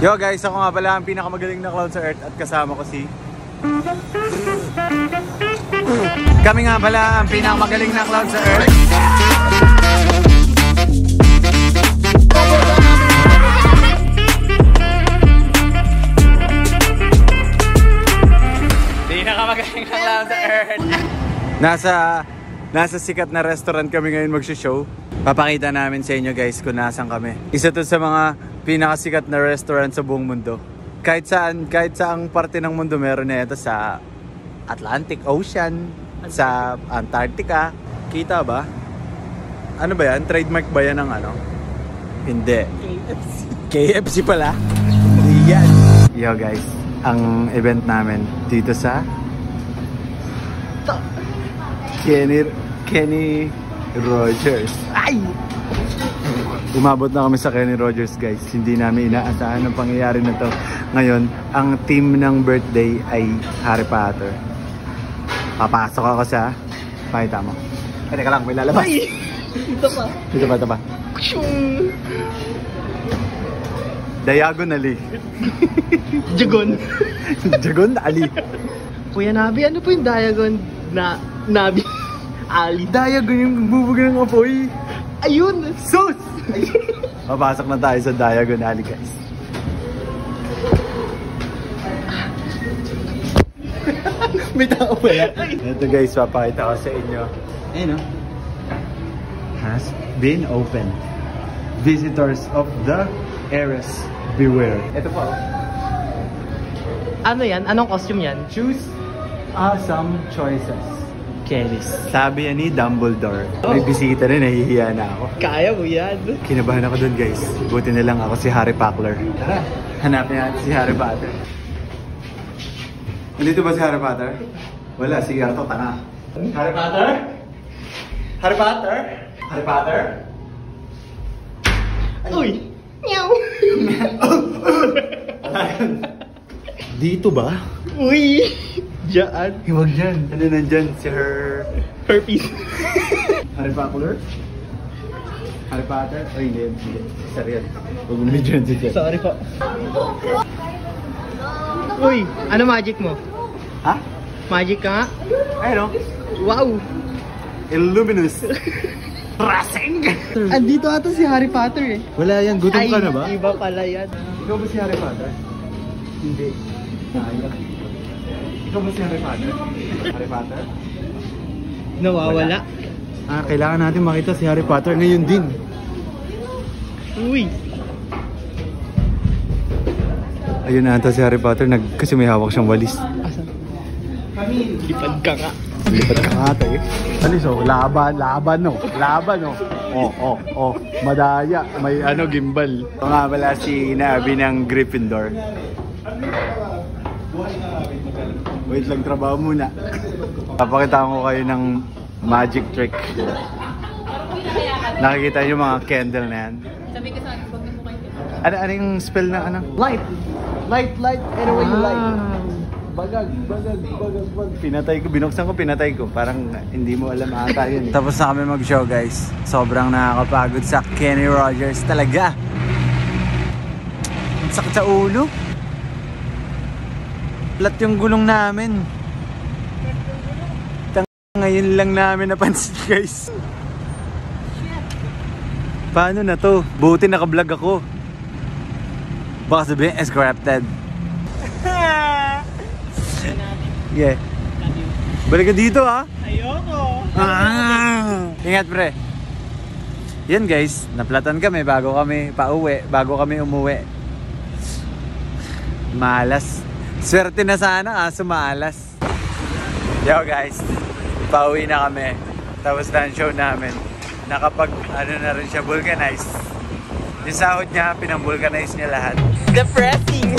Yo guys, ako nga pala ang pinakamagaling na clown sa Earth at kasama ko si... Kami nga pala ang pinakamagaling na clown sa Earth. Pinakamagaling na clown sa Earth. Nasa sikat na restaurant kami ngayon mag-show. Papakita namin sa inyo guys kung nasan kami. Isa to sa mga pinakasikat na restaurant sa buong mundo. Kahit saang parte ng mundo meron na ito, sa Atlantic Ocean, sa Antarctica. Kita ba? Ano ba yan? Trademark ba yan ng ano? Hindi. KFC. KFC pala? Hindi yan. Yo guys, ang event namin dito sa Kenny Rogers. Ay! Umabot na kami sa Kenny Rogers guys. Hindi namin inaasahan ang pangyayari na to. Ngayon, ang theme ng birthday ay Harry Potter. Papasok ako sa... Pakita mo. Teka lang, may lalabas. Ay! Ito pa. Ito pa. Diagonally. Jagon. Jagon Ali. Kuya Nabi, ano po yung Diagon na Nabi? Ali. Diagon yung bubuga ng apoy. Ayun! Sus! Papasok na tayo sa Diagon Ali guys. May tao pa yan. Ito guys, papakita ko sa inyo. Ayun o. Has been open. Visitors of the Heiress beware. Ito pa o. Ano yan? Anong costume yan? Choose some choices. Kellys. Sabi yan ni Dumbledore. May bisita rin, nahihiya na ako. Kaya mo yan. Kinabahan ako dun guys. Buti na lang ako si Harry Potter. Tara, hanapin natin si Harry Potter. Nandito ba si Harry Potter? Wala, si Arto, tanga. Harry Potter? Harry Potter? Harry Potter? Uy! Meow! Dito ba? Uy! Diyan. Huwag dyan. Ano nandyan? Si Herpes. Harry Potter? Harry Potter? Ay, hindi. Sir yan. Huwag mo dyan si Sir. Sorry po. Uy! Ano magic mo? Ha? Magic ka nga? Ayun o. Wow! Illuminous. Racing! Andito ata si Harry Potter eh. Wala yan. Gutom ka na ba? Iba pala yan. Ikaw ba si Harry Potter? Hindi. Ikaw ba si Harry Potter? Harry Potter? Nawawala. Kailangan natin makita si Harry Potter ngayon din. Uy! Ayun na ata si Harry Potter. Kasi may hawak siyang walis. Asan? Lipad ka nga. Lipat ka nga tayo. Alis o, laban no. Madaya. May gimbal. Ito nga pala si Nabi ng Gryffindor. Wait lang, trabaho muna. Papakita ko kayo ng magic trick. Nakikita niyo mga candle na yan. Sabi ka sa akin, huwag mo kayo. Ano yung spell na ano? Light! Light! Anyway you light. Bagag. Binuksan ko, pinatay ko. Parang hindi mo alam ata yun. Tapos na kami mag-show guys. Sobrang nakakapagod sa Kenny Rogers talaga. Ang sakit sa ulo. Flat yung gulong namin. Ngayon lang namin napansin guys. Paano na to? Buti naka-vlog ako. Baka sabihin, scripted. Yeah. Balik ka dito ha. Ayoko. Ingat pre. Yan guys, naplatan kami bago kami pauwi, bago kami umuwi. Malas. Swerte na sana sumalas. Yo guys, pauwi na kami. Tapos na ang show namin. Nakapag na rin siya vulcanize. Yung sahod niya, pinang-vulcanize niya lahat. Depressing.